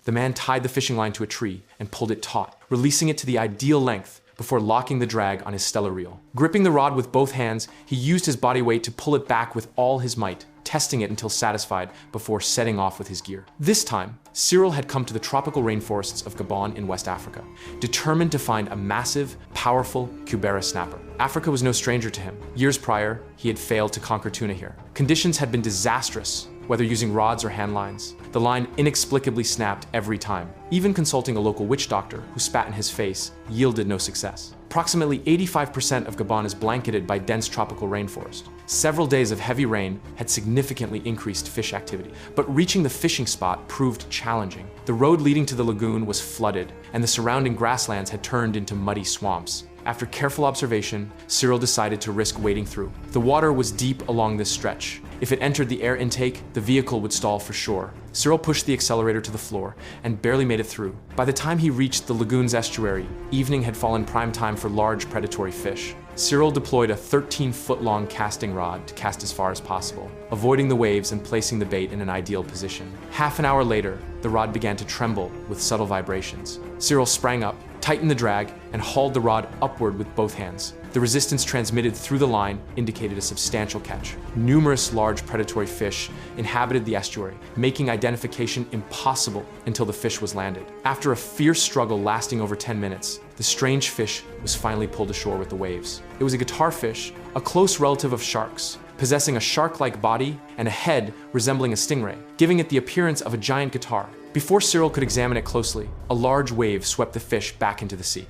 The man tied the fishing line to a tree and pulled it taut, releasing it to the ideal length before locking the drag on his stellar reel. Gripping the rod with both hands, he used his body weight to pull it back with all his might, testing it until satisfied before setting off with his gear. This time, Cyril had come to the tropical rainforests of Gabon in West Africa, determined to find a massive, powerful Cubera snapper. Africa was no stranger to him. Years prior, he had failed to conquer tuna here. Conditions had been disastrous, whether using rods or hand lines. The line inexplicably snapped every time. Even consulting a local witch doctor who spat in his face yielded no success. Approximately 85% of Gabon is blanketed by dense tropical rainforest. Several days of heavy rain had significantly increased fish activity, but reaching the fishing spot proved challenging. The road leading to the lagoon was flooded, and the surrounding grasslands had turned into muddy swamps. After careful observation, Cyril decided to risk wading through. The water was deep along this stretch. If it entered the air intake, the vehicle would stall for sure. Cyril pushed the accelerator to the floor and barely made it through. By the time he reached the lagoon's estuary, evening had fallen prime time for large predatory fish. Cyril deployed a 13-foot-long casting rod to cast as far as possible, avoiding the waves and placing the bait in an ideal position. Half an hour later, the rod began to tremble with subtle vibrations. Cyril sprang up, tightened the drag, and hauled the rod upward with both hands. The resistance transmitted through the line indicated a substantial catch. Numerous large predatory fish inhabited the estuary, making identification impossible until the fish was landed. After a fierce struggle lasting over 10 minutes, the strange fish was finally pulled ashore with the waves. It was a guitarfish, a close relative of sharks, possessing a shark-like body and a head resembling a stingray, giving it the appearance of a giant guitar. Before Cyril could examine it closely, a large wave swept the fish back into the sea.